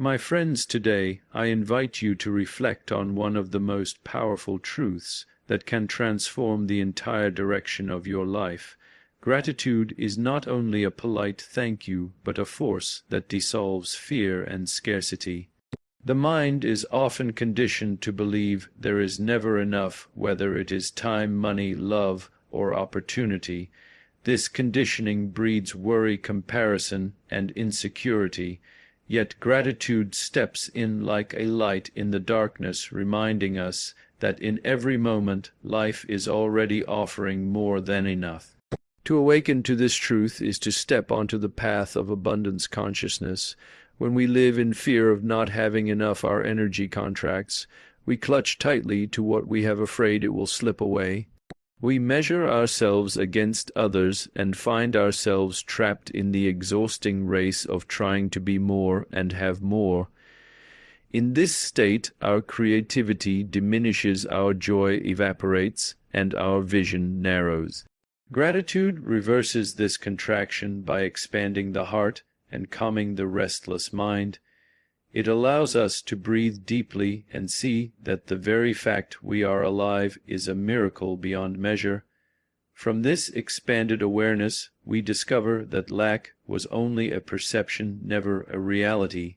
My friends, today I invite you to reflect on one of the most powerful truths that can transform the entire direction of your life. Gratitude is not only a polite thank you, but a force that dissolves fear and scarcity. The mind is often conditioned to believe there is never enough, whether it is time, money, love, or opportunity. This conditioning breeds worry, comparison, and insecurity. Yet gratitude steps in like a light in the darkness, reminding us that in every moment life is already offering more than enough. To awaken to this truth is to step onto the path of abundance consciousness. When we live in fear of not having enough, our energy contracts. We clutch tightly to what we have afraid it will slip away. We measure ourselves against others and find ourselves trapped in the exhausting race of trying to be more and have more. In this state, our creativity diminishes, our joy evaporates, and our vision narrows. Gratitude reverses this contraction by expanding the heart and calming the restless mind. It allows us to breathe deeply and see that the very fact we are alive is a miracle beyond measure. From this expanded awareness, we discover that lack was only a perception, never a reality.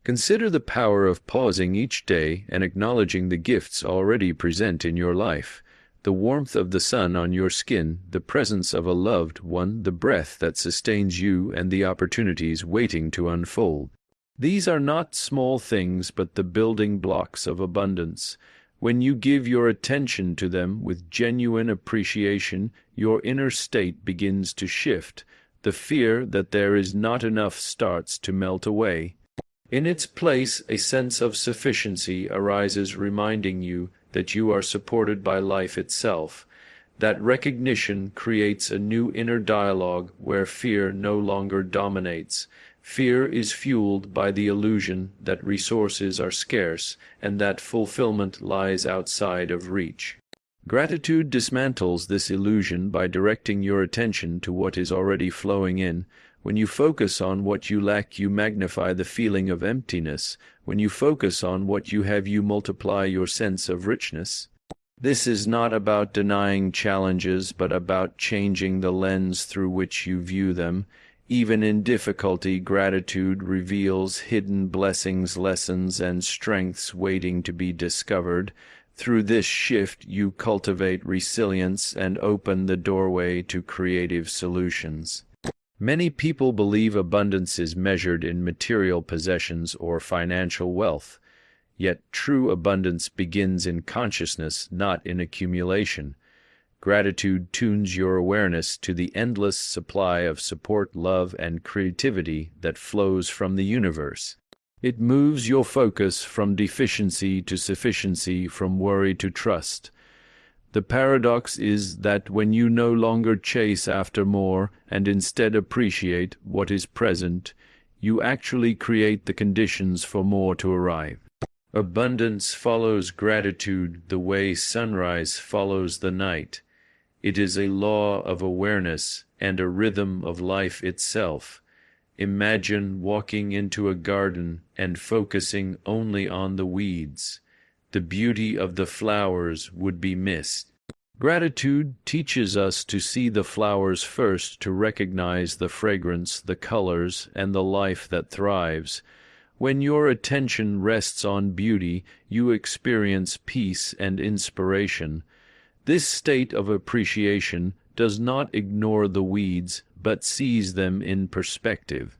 Consider the power of pausing each day and acknowledging the gifts already present in your life. The warmth of the sun on your skin, the presence of a loved one, the breath that sustains you, and the opportunities waiting to unfold. These are not small things, but the building blocks of abundance. When you give your attention to them with genuine appreciation, your inner state begins to shift. The fear that there is not enough starts to melt away. In its place, a sense of sufficiency arises, reminding you that you are supported by life itself. That recognition creates a new inner dialogue where fear no longer dominates. Fear is fueled by the illusion that resources are scarce and that fulfillment lies outside of reach. Gratitude dismantles this illusion by directing your attention to what is already flowing in. When you focus on what you lack, you magnify the feeling of emptiness. When you focus on what you have, you multiply your sense of richness. This is not about denying challenges, but about changing the lens through which you view them. Even in difficulty, gratitude reveals hidden blessings, lessons, and strengths waiting to be discovered. Through this shift, you cultivate resilience and open the doorway to creative solutions. Many people believe abundance is measured in material possessions or financial wealth. Yet true abundance begins in consciousness, not in accumulation. Gratitude tunes your awareness to the endless supply of support, love, and creativity that flows from the universe. It moves your focus from deficiency to sufficiency, from worry to trust. The paradox is that when you no longer chase after more and instead appreciate what is present, you actually create the conditions for more to arrive. Abundance follows gratitude the way sunrise follows the night. It is a law of awareness and a rhythm of life itself. Imagine walking into a garden and focusing only on the weeds. The beauty of the flowers would be missed. Gratitude teaches us to see the flowers first, to recognize the fragrance, the colors, and the life that thrives. When your attention rests on beauty, you experience peace and inspiration. This state of appreciation does not ignore the weeds, but sees them in perspective.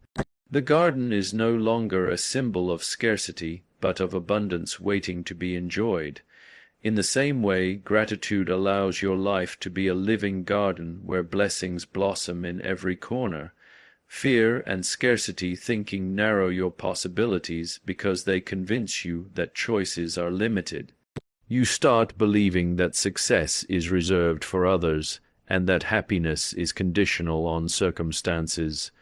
The garden is no longer a symbol of scarcity, but of abundance waiting to be enjoyed. In the same way, gratitude allows your life to be a living garden where blessings blossom in every corner. Fear and scarcity thinking narrow your possibilities because they convince you that choices are limited. You start believing that success is reserved for others and that happiness is conditional on circumstances.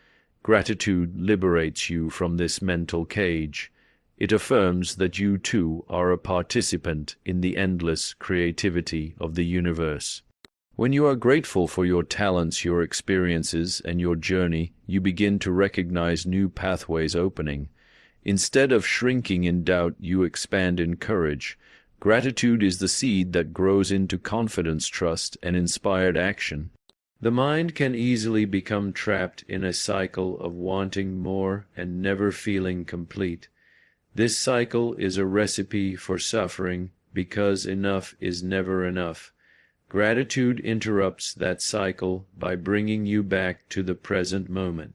Gratitude liberates you from this mental cage. It affirms that you too are a participant in the endless creativity of the universe. When you are grateful for your talents, your experiences, and your journey, you begin to recognize new pathways opening. Instead of shrinking in doubt, you expand in courage. Gratitude is the seed that grows into confidence, trust, and inspired action. The mind can easily become trapped in a cycle of wanting more and never feeling complete. This cycle is a recipe for suffering because enough is never enough. Gratitude interrupts that cycle by bringing you back to the present moment.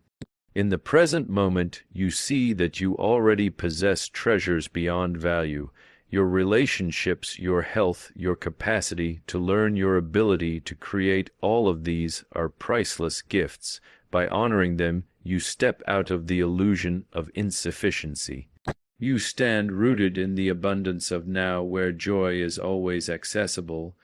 In the present moment, you see that you already possess treasures beyond value. Your relationships, your health, your capacity to learn, your ability to create, all of these are priceless gifts. By honoring them, you step out of the illusion of insufficiency. You stand rooted in the abundance of now, where joy is always accessible.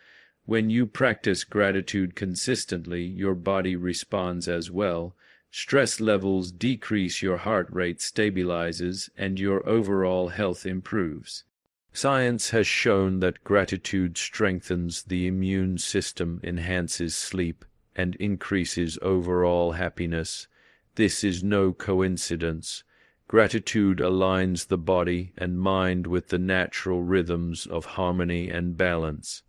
When you practice gratitude consistently, your body responds as well. Stress levels decrease, your heart rate stabilizes, and your overall health improves. Science has shown that gratitude strengthens the immune system, enhances sleep, and increases overall happiness. This is no coincidence. Gratitude aligns the body and mind with the natural rhythms of harmony and balance.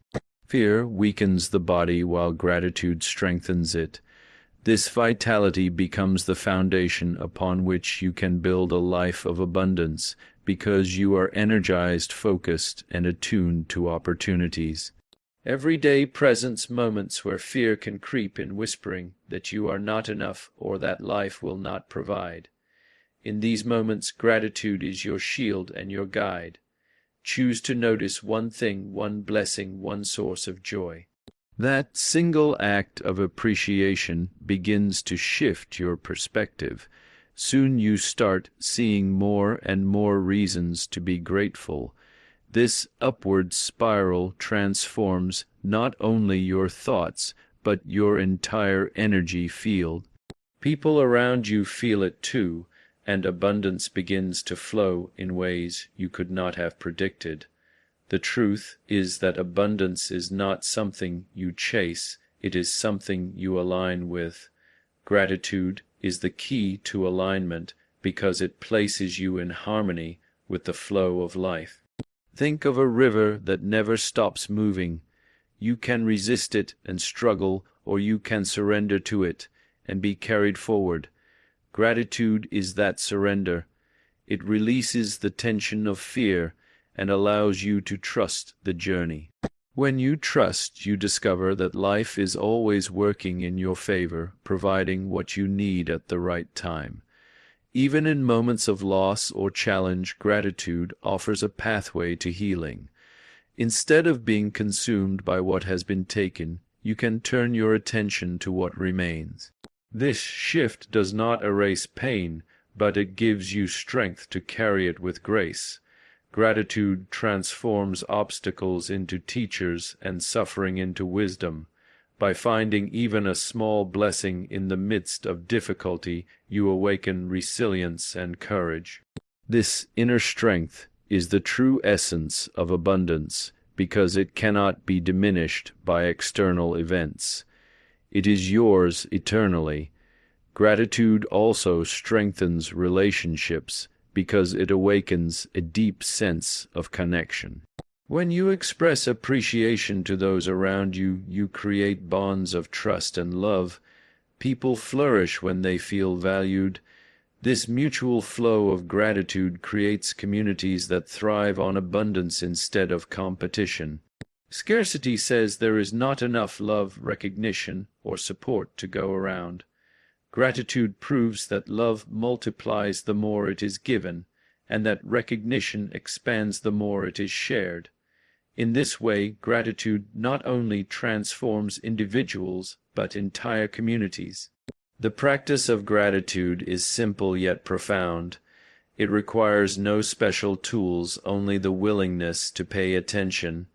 Fear weakens the body while gratitude strengthens it. This vitality becomes the foundation upon which you can build a life of abundance, because you are energized, focused, and attuned to opportunities. Everyday presence moments where fear can creep in, whispering that you are not enough or that life will not provide. In these moments, gratitude is your shield and your guide. Choose to notice one thing, one blessing, one source of joy. That single act of appreciation begins to shift your perspective. Soon you start seeing more and more reasons to be grateful. This upward spiral transforms not only your thoughts, but your entire energy field. People around you feel it too, and abundance begins to flow in ways you could not have predicted. The truth is that abundance is not something you chase, it is something you align with. Gratitude is the key to alignment because it places you in harmony with the flow of life. Think of a river that never stops moving. You can resist it and struggle, or you can surrender to it and be carried forward. Gratitude is that surrender. It releases the tension of fear and allows you to trust the journey. When you trust, you discover that life is always working in your favor, providing what you need at the right time. Even in moments of loss or challenge, gratitude offers a pathway to healing. Instead of being consumed by what has been taken, you can turn your attention to what remains. This shift does not erase pain, but it gives you strength to carry it with grace. Gratitude transforms obstacles into teachers and suffering into wisdom. By finding even a small blessing in the midst of difficulty, you awaken resilience and courage. This inner strength is the true essence of abundance, because it cannot be diminished by external events. It is yours eternally. Gratitude also strengthens relationships, because it awakens a deep sense of connection. When you express appreciation to those around you, you create bonds of trust and love. People flourish when they feel valued. This mutual flow of gratitude creates communities that thrive on abundance instead of competition. Scarcity says there is not enough love, recognition, or support to go around. Gratitude proves that love multiplies the more it is given, and that recognition expands the more it is shared. In this way, gratitude not only transforms individuals, but entire communities. The practice of gratitude is simple yet profound. It requires no special tools, only the willingness to pay attention.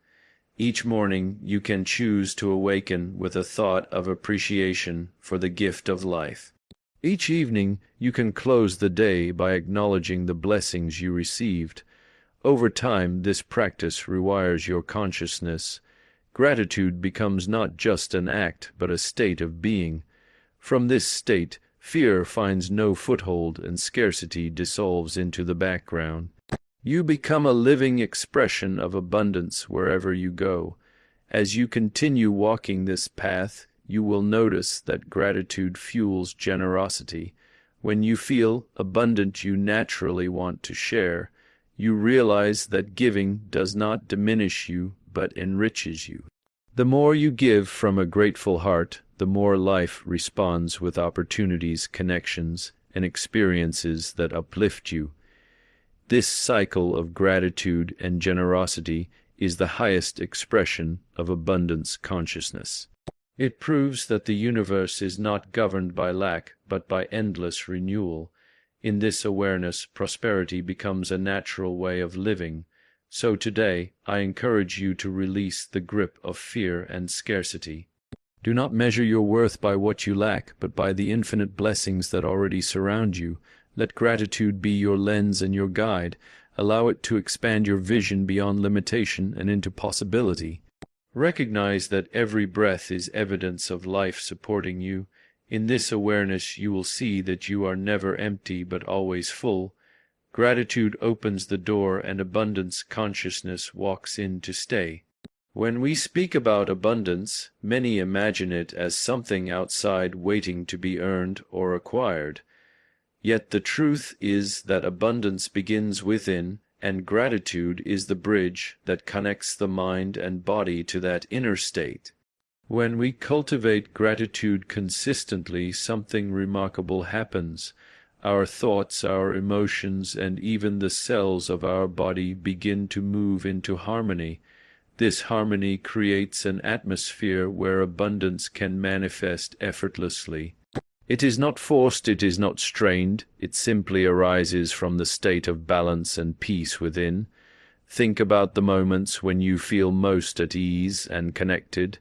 Each morning you can choose to awaken with a thought of appreciation for the gift of life. Each evening you can close the day by acknowledging the blessings you received. Over time, this practice rewires your consciousness. Gratitude becomes not just an act, but a state of being. From this state, fear finds no foothold and scarcity dissolves into the background. You become a living expression of abundance wherever you go. As you continue walking this path, you will notice that gratitude fuels generosity. When you feel abundant, you naturally want to share. You realize that giving does not diminish you, but enriches you. The more you give from a grateful heart, the more life responds with opportunities, connections, and experiences that uplift you. This cycle of gratitude and generosity is the highest expression of abundance consciousness. It proves that the universe is not governed by lack, but by endless renewal. In this awareness, prosperity becomes a natural way of living. So today, I encourage you to release the grip of fear and scarcity. Do not measure your worth by what you lack, but by the infinite blessings that already surround you. Let gratitude be your lens and your guide. Allow it to expand your vision beyond limitation and into possibility. Recognize that every breath is evidence of life supporting you. In this awareness, you will see that you are never empty but always full. Gratitude opens the door and abundance consciousness walks in to stay. When we speak about abundance, many imagine it as something outside waiting to be earned or acquired. Yet the truth is that abundance begins within, and gratitude is the bridge that connects the mind and body to that inner state. When we cultivate gratitude consistently, something remarkable happens. Our thoughts, our emotions, and even the cells of our body begin to move into harmony. This harmony creates an atmosphere where abundance can manifest effortlessly. It is not forced, it is not strained, it simply arises from the state of balance and peace within. Think about the moments when you feel most at ease and connected.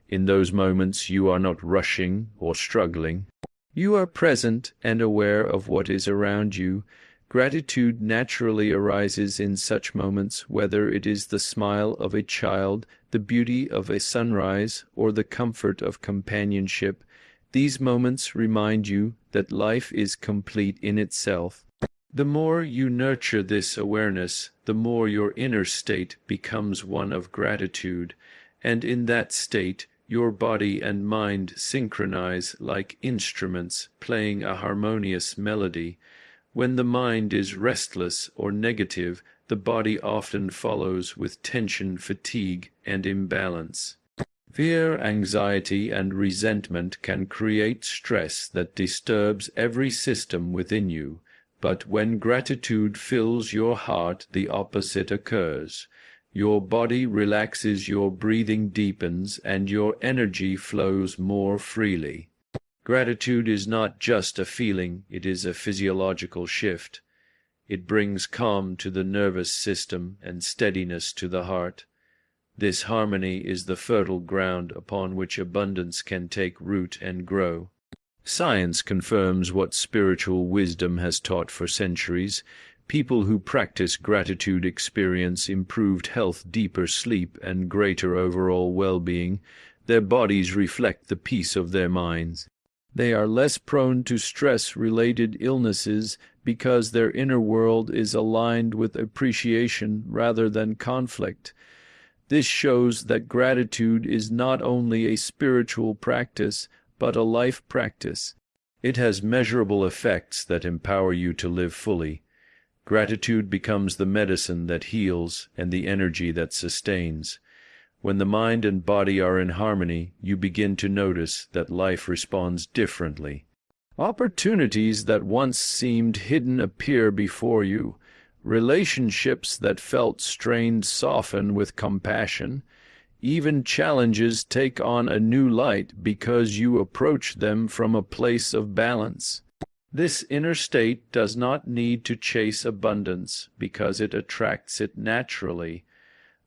In those moments you are not rushing or struggling. You are present and aware of what is around you. Gratitude naturally arises in such moments, whether it is the smile of a child, the beauty of a sunrise, or the comfort of companionship. These moments remind you that life is complete in itself. The more you nurture this awareness, the more your inner state becomes one of gratitude, and in that state, your body and mind synchronize like instruments playing a harmonious melody. When the mind is restless or negative, the body often follows with tension, fatigue, and imbalance. Fear, anxiety, and resentment can create stress that disturbs every system within you. But when gratitude fills your heart, the opposite occurs. Your body relaxes, your breathing deepens, and your energy flows more freely. Gratitude is not just a feeling, it is a physiological shift. It brings calm to the nervous system and steadiness to the heart. This harmony is the fertile ground upon which abundance can take root and grow. Science confirms what spiritual wisdom has taught for centuries. People who practice gratitude experience improved health, deeper sleep, and greater overall well-being. Their bodies reflect the peace of their minds. They are less prone to stress-related illnesses because their inner world is aligned with appreciation rather than conflict. This shows that gratitude is not only a spiritual practice, but a life practice. It has measurable effects that empower you to live fully. Gratitude becomes the medicine that heals and the energy that sustains. When the mind and body are in harmony, you begin to notice that life responds differently. Opportunities that once seemed hidden appear before you. Relationships that felt strained soften with compassion. Even challenges take on a new light because you approach them from a place of balance. This inner state does not need to chase abundance because it attracts it naturally.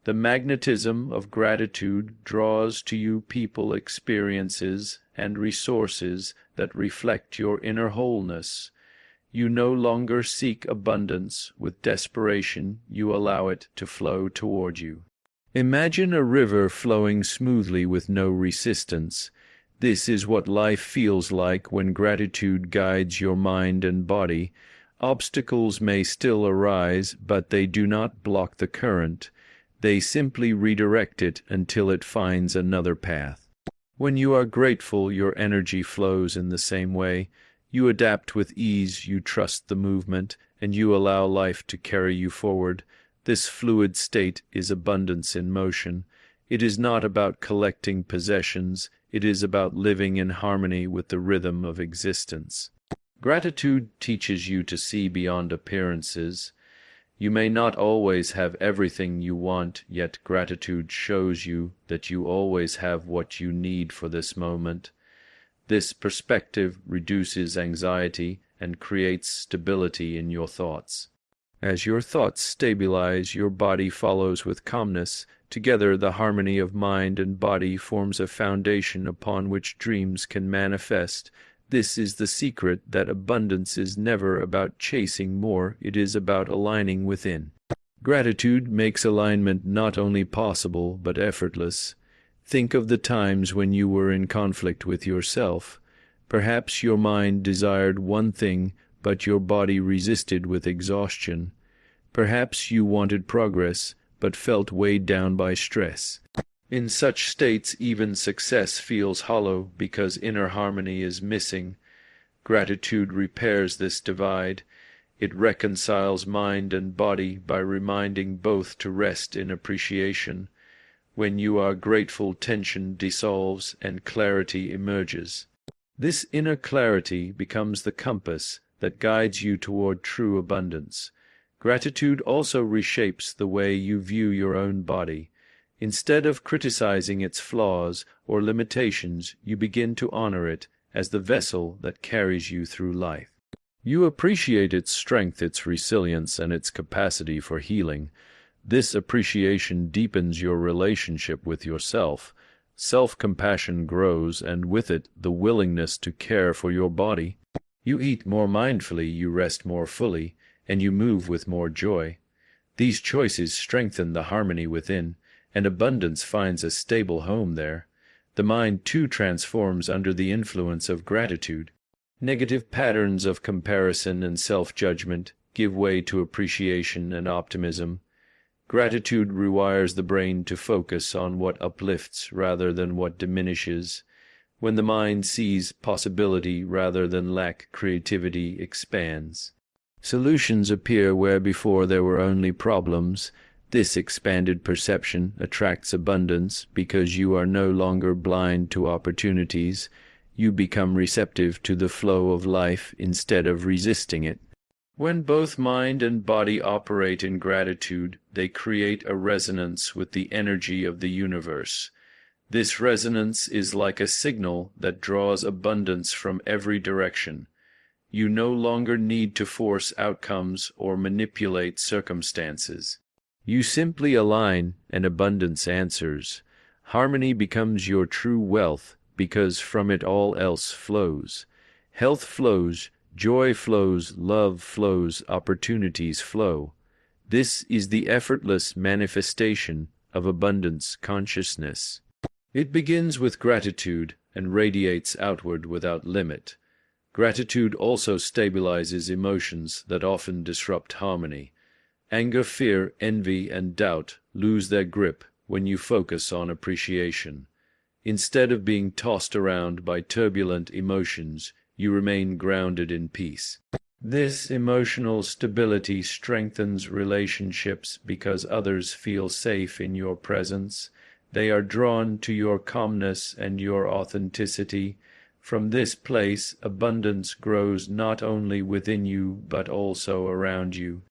The magnetism of gratitude draws to you people, experiences, and resources that reflect your inner wholeness. You no longer seek abundance with desperation, you allow it to flow toward you. Imagine a river flowing smoothly with no resistance. This is what life feels like when gratitude guides your mind and body. Obstacles may still arise, but they do not block the current. They simply redirect it until it finds another path. When you are grateful, your energy flows in the same way. You adapt with ease, you trust the movement, and you allow life to carry you forward. This fluid state is abundance in motion. It is not about collecting possessions, it is about living in harmony with the rhythm of existence. Gratitude teaches you to see beyond appearances. You may not always have everything you want, yet gratitude shows you that you always have what you need for this moment. This perspective reduces anxiety and creates stability in your thoughts. As your thoughts stabilize, your body follows with calmness. Together, the harmony of mind and body forms a foundation upon which dreams can manifest. This is the secret that abundance is never about chasing more, it is about aligning within. Gratitude makes alignment not only possible, but effortless. Think of the times when you were in conflict with yourself. Perhaps your mind desired one thing, but your body resisted with exhaustion. Perhaps you wanted progress, but felt weighed down by stress. In such states, even success feels hollow because inner harmony is missing. Gratitude repairs this divide. It reconciles mind and body by reminding both to rest in appreciation. When you are grateful, tension dissolves and clarity emerges. This inner clarity becomes the compass that guides you toward true abundance. Gratitude also reshapes the way you view your own body. Instead of criticizing its flaws or limitations, you begin to honor it as the vessel that carries you through life. You appreciate its strength, its resilience, and its capacity for healing. This appreciation deepens your relationship with yourself. Self-compassion grows, and with it, the willingness to care for your body. You eat more mindfully, you rest more fully, and you move with more joy. These choices strengthen the harmony within, and abundance finds a stable home there. The mind too transforms under the influence of gratitude. Negative patterns of comparison and self-judgment give way to appreciation and optimism. Gratitude rewires the brain to focus on what uplifts rather than what diminishes. When the mind sees possibility rather than lack, creativity expands. Solutions appear where before there were only problems. This expanded perception attracts abundance because you are no longer blind to opportunities. You become receptive to the flow of life instead of resisting it. When both mind and body operate in gratitude, they create a resonance with the energy of the universe. This resonance is like a signal that draws abundance from every direction. You no longer need to force outcomes or manipulate circumstances. You simply align, and abundance answers. Harmony becomes your true wealth, because from it all else flows. Health flows, joy flows, love flows, opportunities flow. This is the effortless manifestation of abundance consciousness. It begins with gratitude and radiates outward without limit. Gratitude also stabilizes emotions that often disrupt harmony. Anger, fear, envy, and doubt lose their grip when you focus on appreciation. Instead of being tossed around by turbulent emotions, you remain grounded in peace. This emotional stability strengthens relationships because others feel safe in your presence. They are drawn to your calmness and your authenticity. From this place, abundance grows not only within you but also around you.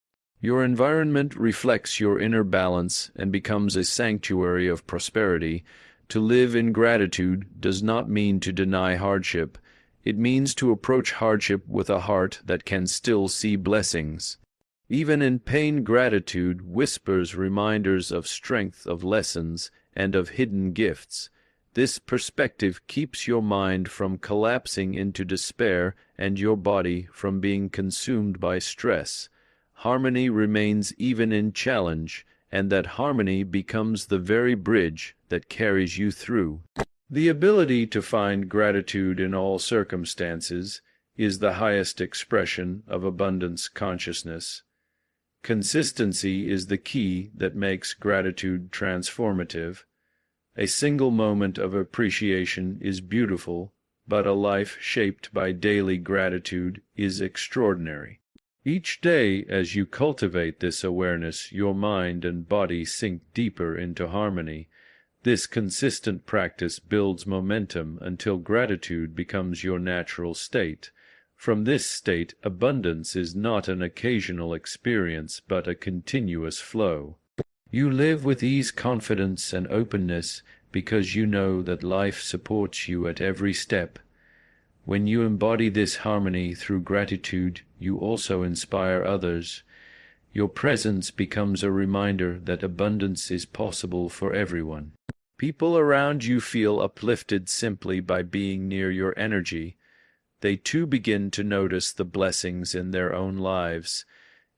Your environment reflects your inner balance and becomes a sanctuary of prosperity. To live in gratitude does not mean to deny hardship. It means to approach hardship with a heart that can still see blessings. Even in pain, gratitude whispers reminders of strength, of lessons, and of hidden gifts. This perspective keeps your mind from collapsing into despair and your body from being consumed by stress. Harmony remains even in challenge, and that harmony becomes the very bridge that carries you through. The ability to find gratitude in all circumstances is the highest expression of abundance consciousness. Consistency is the key that makes gratitude transformative. A single moment of appreciation is beautiful, but a life shaped by daily gratitude is extraordinary. Each day, as you cultivate this awareness, your mind and body sink deeper into harmony. This consistent practice builds momentum until gratitude becomes your natural state. From this state, abundance is not an occasional experience, but a continuous flow. You live with ease, confidence, and openness because you know that life supports you at every step. When you embody this harmony through gratitude, you also inspire others. Your presence becomes a reminder that abundance is possible for everyone. People around you feel uplifted simply by being near your energy. They too begin to notice the blessings in their own lives.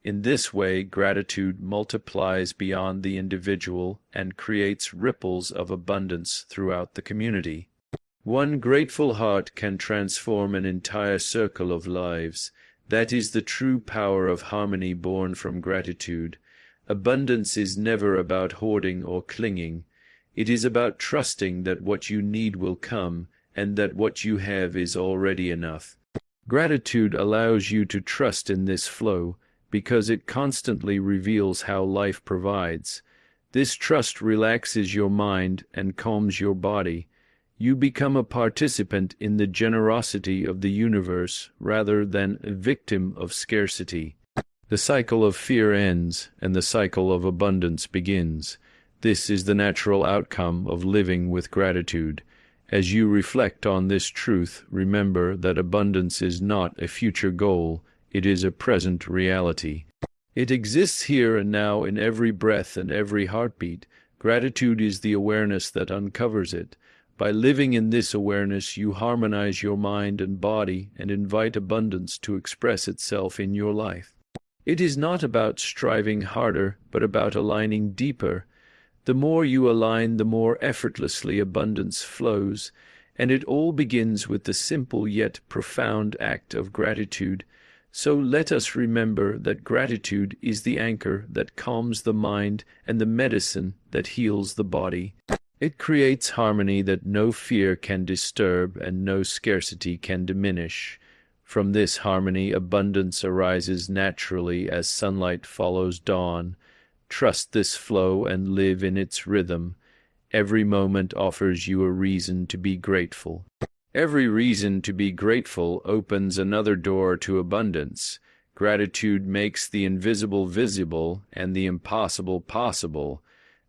In this way, gratitude multiplies beyond the individual and creates ripples of abundance throughout the community. One grateful heart can transform an entire circle of lives. That is the true power of harmony born from gratitude. Abundance is never about hoarding or clinging. It is about trusting that what you need will come, and that what you have is already enough. Gratitude allows you to trust in this flow, because it constantly reveals how life provides. This trust relaxes your mind and calms your body. You become a participant in the generosity of the universe rather than a victim of scarcity. The cycle of fear ends, and the cycle of abundance begins. This is the natural outcome of living with gratitude. As you reflect on this truth, remember that abundance is not a future goal, it is a present reality. It exists here and now in every breath and every heartbeat. Gratitude is the awareness that uncovers it. By living in this awareness, you harmonize your mind and body and invite abundance to express itself in your life. It is not about striving harder, but about aligning deeper. The more you align, the more effortlessly abundance flows, and it all begins with the simple yet profound act of gratitude. So let us remember that gratitude is the anchor that calms the mind and the medicine that heals the body. It creates harmony that no fear can disturb and no scarcity can diminish. From this harmony, abundance arises naturally as sunlight follows dawn. Trust this flow and live in its rhythm. Every moment offers you a reason to be grateful. Every reason to be grateful opens another door to abundance. Gratitude makes the invisible visible and the impossible possible.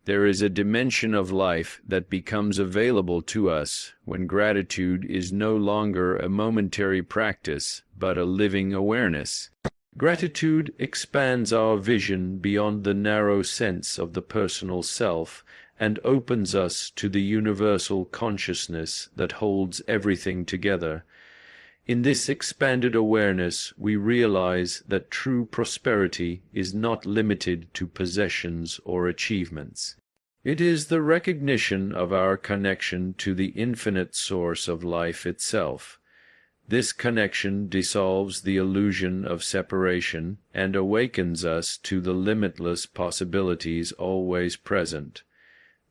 There is a dimension of life that becomes available to us when gratitude is no longer a momentary practice, but a living awareness. Gratitude expands our vision beyond the narrow sense of the personal self and opens us to the universal consciousness that holds everything together. In this expanded awareness, we realize that true prosperity is not limited to possessions or achievements. It is the recognition of our connection to the infinite source of life itself. This connection dissolves the illusion of separation and awakens us to the limitless possibilities always present.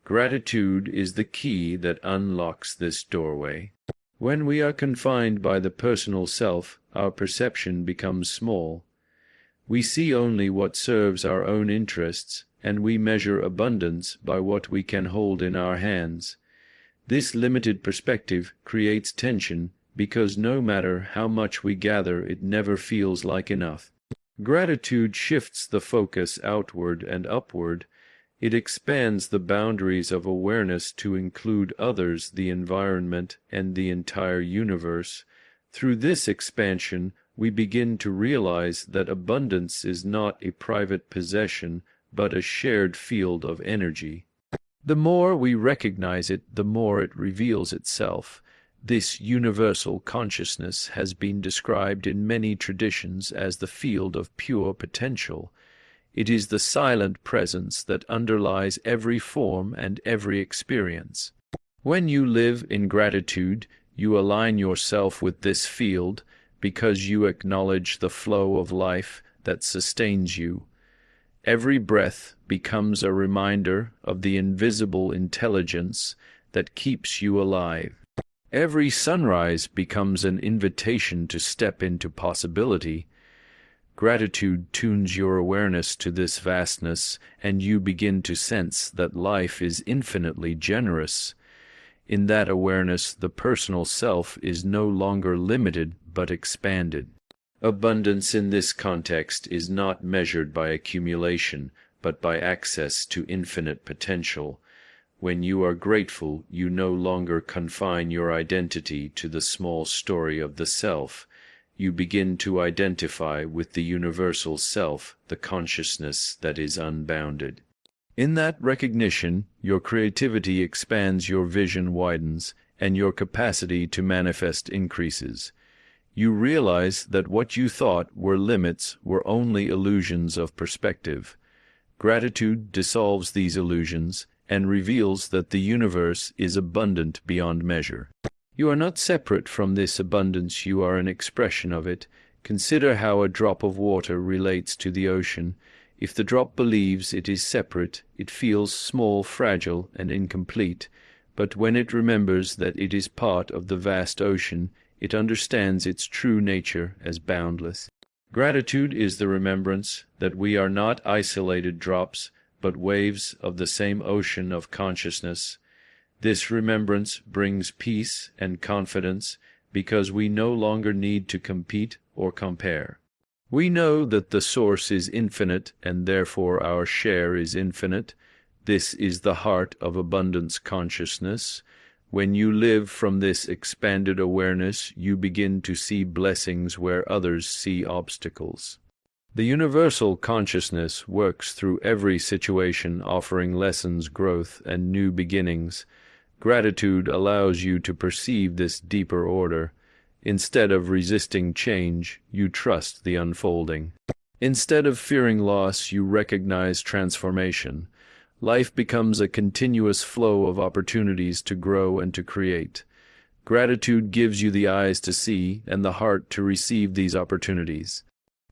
Gratitude is the key that unlocks this doorway. When we are confined by the personal self, our perception becomes small. We see only what serves our own interests, and we measure abundance by what we can hold in our hands. This limited perspective creates tension because no matter how much we gather, it never feels like enough. Gratitude shifts the focus outward and upward. It expands the boundaries of awareness to include others, the environment, and the entire universe. Through this expansion, we begin to realize that abundance is not a private possession, but a shared field of energy. The more we recognize it, the more it reveals itself. This universal consciousness has been described in many traditions as the field of pure potential. It is the silent presence that underlies every form and every experience. When you live in gratitude, you align yourself with this field because you acknowledge the flow of life that sustains you. Every breath becomes a reminder of the invisible intelligence that keeps you alive. Every sunrise becomes an invitation to step into possibility. Gratitude tunes your awareness to this vastness, and you begin to sense that life is infinitely generous. In that awareness, the personal self is no longer limited but expanded. Abundance in this context is not measured by accumulation, but by access to infinite potential. When you are grateful, you no longer confine your identity to the small story of the self. You begin to identify with the universal self, the consciousness that is unbounded. In that recognition, your creativity expands, your vision widens, and your capacity to manifest increases. You realize that what you thought were limits were only illusions of perspective. Gratitude dissolves these illusions and reveals that the universe is abundant beyond measure. You are not separate from this abundance, you are an expression of it. Consider how a drop of water relates to the ocean. If the drop believes it is separate, it feels small, fragile, and incomplete. But when it remembers that it is part of the vast ocean, it understands its true nature as boundless. Gratitude is the remembrance that we are not isolated drops, but waves of the same ocean of consciousness. This remembrance brings peace and confidence because we no longer need to compete or compare. We know that the source is infinite and therefore our share is infinite. This is the heart of abundance consciousness. When you live from this expanded awareness, you begin to see blessings where others see obstacles. The universal consciousness works through every situation, offering lessons, growth, and new beginnings. Gratitude allows you to perceive this deeper order. Instead of resisting change, you trust the unfolding. Instead of fearing loss, you recognize transformation. Life becomes a continuous flow of opportunities to grow and to create. Gratitude gives you the eyes to see and the heart to receive these opportunities.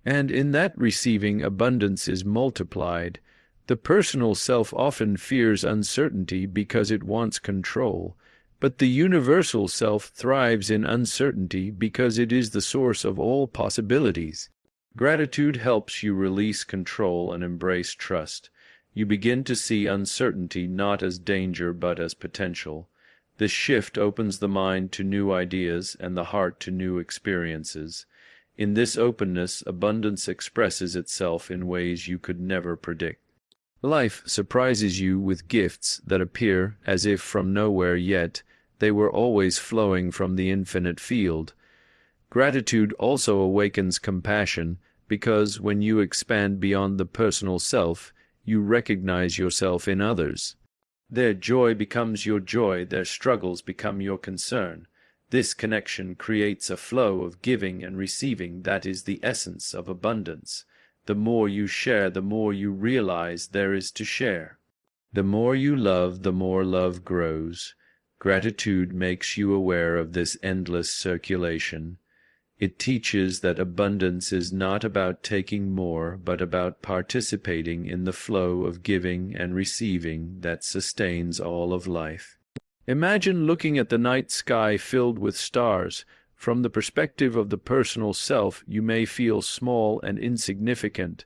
And in that receiving, abundance is multiplied. The personal self often fears uncertainty because it wants control, but the universal self thrives in uncertainty because it is the source of all possibilities. Gratitude helps you release control and embrace trust. You begin to see uncertainty not as danger but as potential. This shift opens the mind to new ideas and the heart to new experiences. In this openness, abundance expresses itself in ways you could never predict. Life surprises you with gifts that appear as if from nowhere, yet they were always flowing from the infinite field. Gratitude also awakens compassion because when you expand beyond the personal self, you recognize yourself in others. Their joy becomes your joy, their struggles become your concern. This connection creates a flow of giving and receiving that is the essence of abundance. The more you share, the more you realize there is to share. The more you love, the more love grows. Gratitude makes you aware of this endless circulation. It teaches that abundance is not about taking more, but about participating in the flow of giving and receiving that sustains all of life. Imagine looking at the night sky filled with stars. From the perspective of the personal self, you may feel small and insignificant,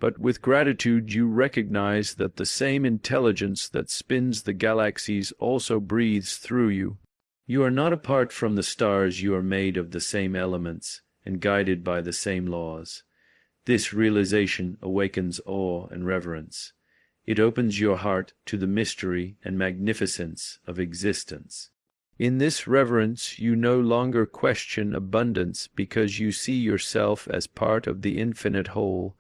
but with gratitude you recognize that the same intelligence that spins the galaxies also breathes through you. You are not apart from the stars, you are made of the same elements and guided by the same laws. This realization awakens awe and reverence. It opens your heart to the mystery and magnificence of existence. In this reverence, you no longer question abundance because you see yourself as part of the infinite whole.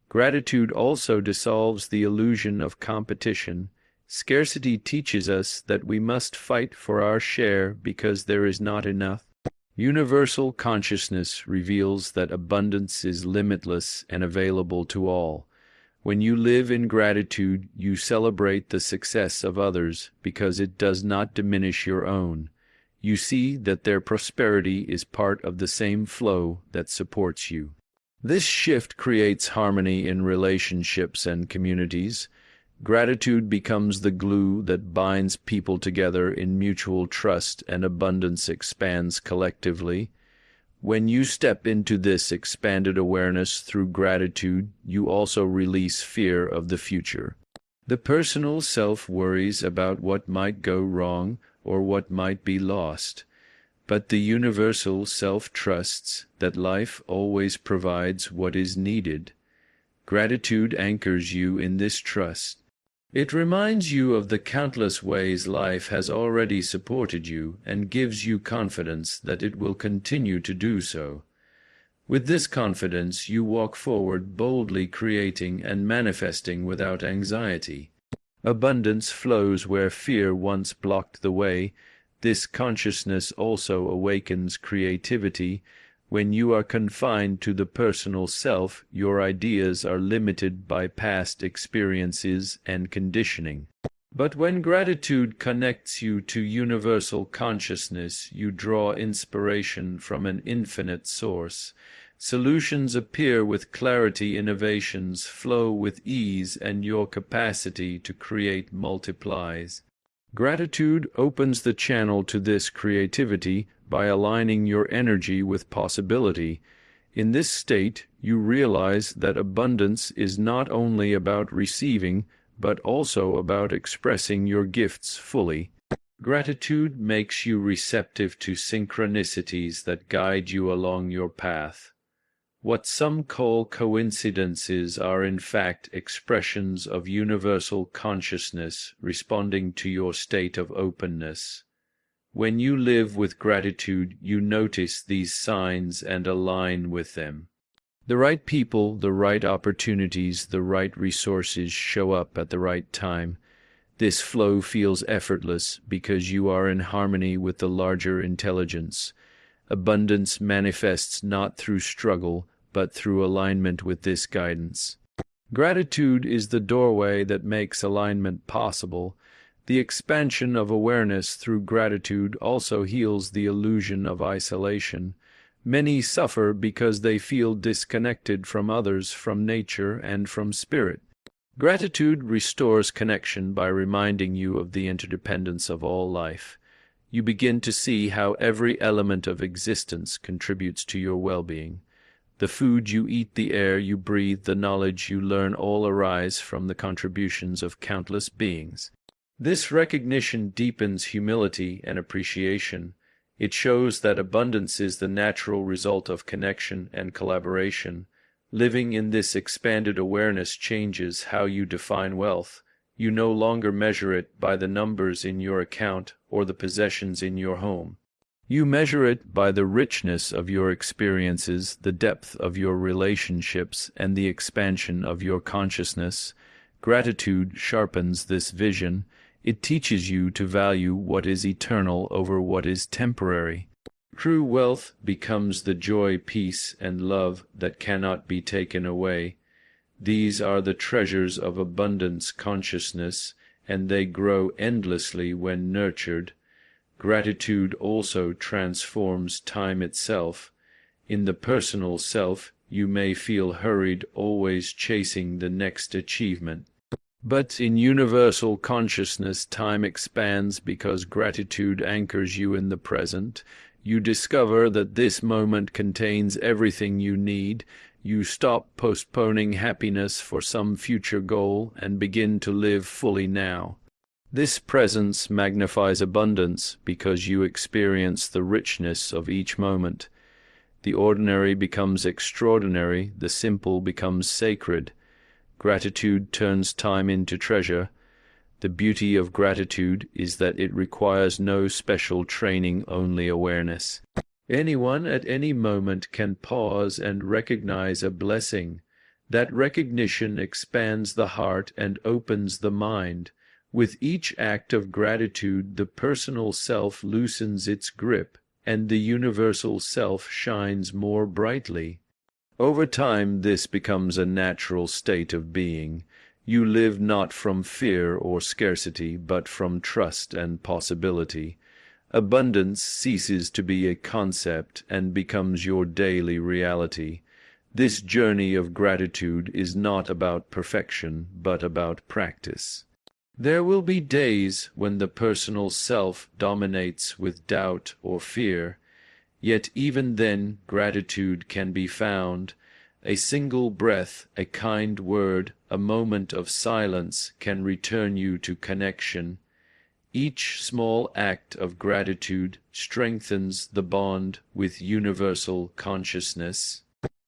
Gratitude also dissolves the illusion of competition. Scarcity teaches us that we must fight for our share because there is not enough. Universal consciousness reveals that abundance is limitless and available to all. When you live in gratitude, you celebrate the success of others because it does not diminish your own. You see that their prosperity is part of the same flow that supports you. This shift creates harmony in relationships and communities. Gratitude becomes the glue that binds people together in mutual trust, and abundance expands collectively. When you step into this expanded awareness through gratitude, you also release fear of the future. The personal self worries about what might go wrong or what might be lost, but the universal self trusts that life always provides what is needed. Gratitude anchors you in this trust. It reminds you of the countless ways life has already supported you and gives you confidence that it will continue to do so. With this confidence, you walk forward boldly, creating and manifesting without anxiety. Abundance flows where fear once blocked the way. This consciousness also awakens creativity. When you are confined to the personal self, your ideas are limited by past experiences and conditioning. But when gratitude connects you to universal consciousness, you draw inspiration from an infinite source. Solutions appear with clarity, innovations flow with ease, and your capacity to create multiplies. Gratitude opens the channel to this creativity by aligning your energy with possibility. In this state, you realize that abundance is not only about receiving, but also about expressing your gifts fully. Gratitude makes you receptive to synchronicities that guide you along your path. What some call coincidences are in fact expressions of universal consciousness responding to your state of openness. When you live with gratitude, you notice these signs and align with them. The right people, the right opportunities, the right resources show up at the right time. This flow feels effortless because you are in harmony with the larger intelligence. Abundance manifests not through struggle, but through alignment with this guidance. Gratitude is the doorway that makes alignment possible. The expansion of awareness through gratitude also heals the illusion of isolation. Many suffer because they feel disconnected from others, from nature, and from spirit. Gratitude restores connection by reminding you of the interdependence of all life. You begin to see how every element of existence contributes to your well-being. The food you eat, the air you breathe, the knowledge you learn all arise from the contributions of countless beings. This recognition deepens humility and appreciation. It shows that abundance is the natural result of connection and collaboration. Living in this expanded awareness changes how you define wealth. You no longer measure it by the numbers in your account or the possessions in your home. You measure it by the richness of your experiences, the depth of your relationships, and the expansion of your consciousness. Gratitude sharpens this vision. It teaches you to value what is eternal over what is temporary. True wealth becomes the joy, peace, and love that cannot be taken away. These are the treasures of abundance consciousness, and they grow endlessly when nurtured. Gratitude also transforms time itself. In the personal self, you may feel hurried, always chasing the next achievement. But in universal consciousness, time expands because gratitude anchors you in the present. You discover that this moment contains everything you need. You stop postponing happiness for some future goal and begin to live fully now. This presence magnifies abundance because you experience the richness of each moment. The ordinary becomes extraordinary, the simple becomes sacred. Gratitude turns time into treasure. The beauty of gratitude is that it requires no special training, only awareness. Anyone at any moment can pause and recognize a blessing. That recognition expands the heart and opens the mind. With each act of gratitude, the personal self loosens its grip, and the universal self shines more brightly. Over time, this becomes a natural state of being. You live not from fear or scarcity, but from trust and possibility. Abundance ceases to be a concept and becomes your daily reality. This journey of gratitude is not about perfection, but about practice. There will be days when the personal self dominates with doubt or fear, yet even then gratitude can be found. A single breath, a kind word, a moment of silence can return you to connection. Each small act of gratitude strengthens the bond with universal consciousness.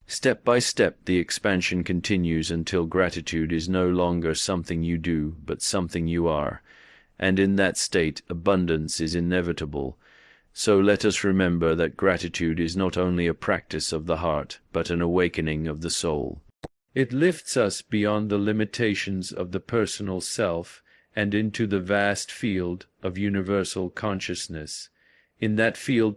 Step by step, the expansion continues until gratitude is no longer something you do, but something you are. And in that state, abundance is inevitable. So let us remember that gratitude is not only a practice of the heart, but an awakening of the soul. It lifts us beyond the limitations of the personal self and into the vast field of universal consciousness. In that field,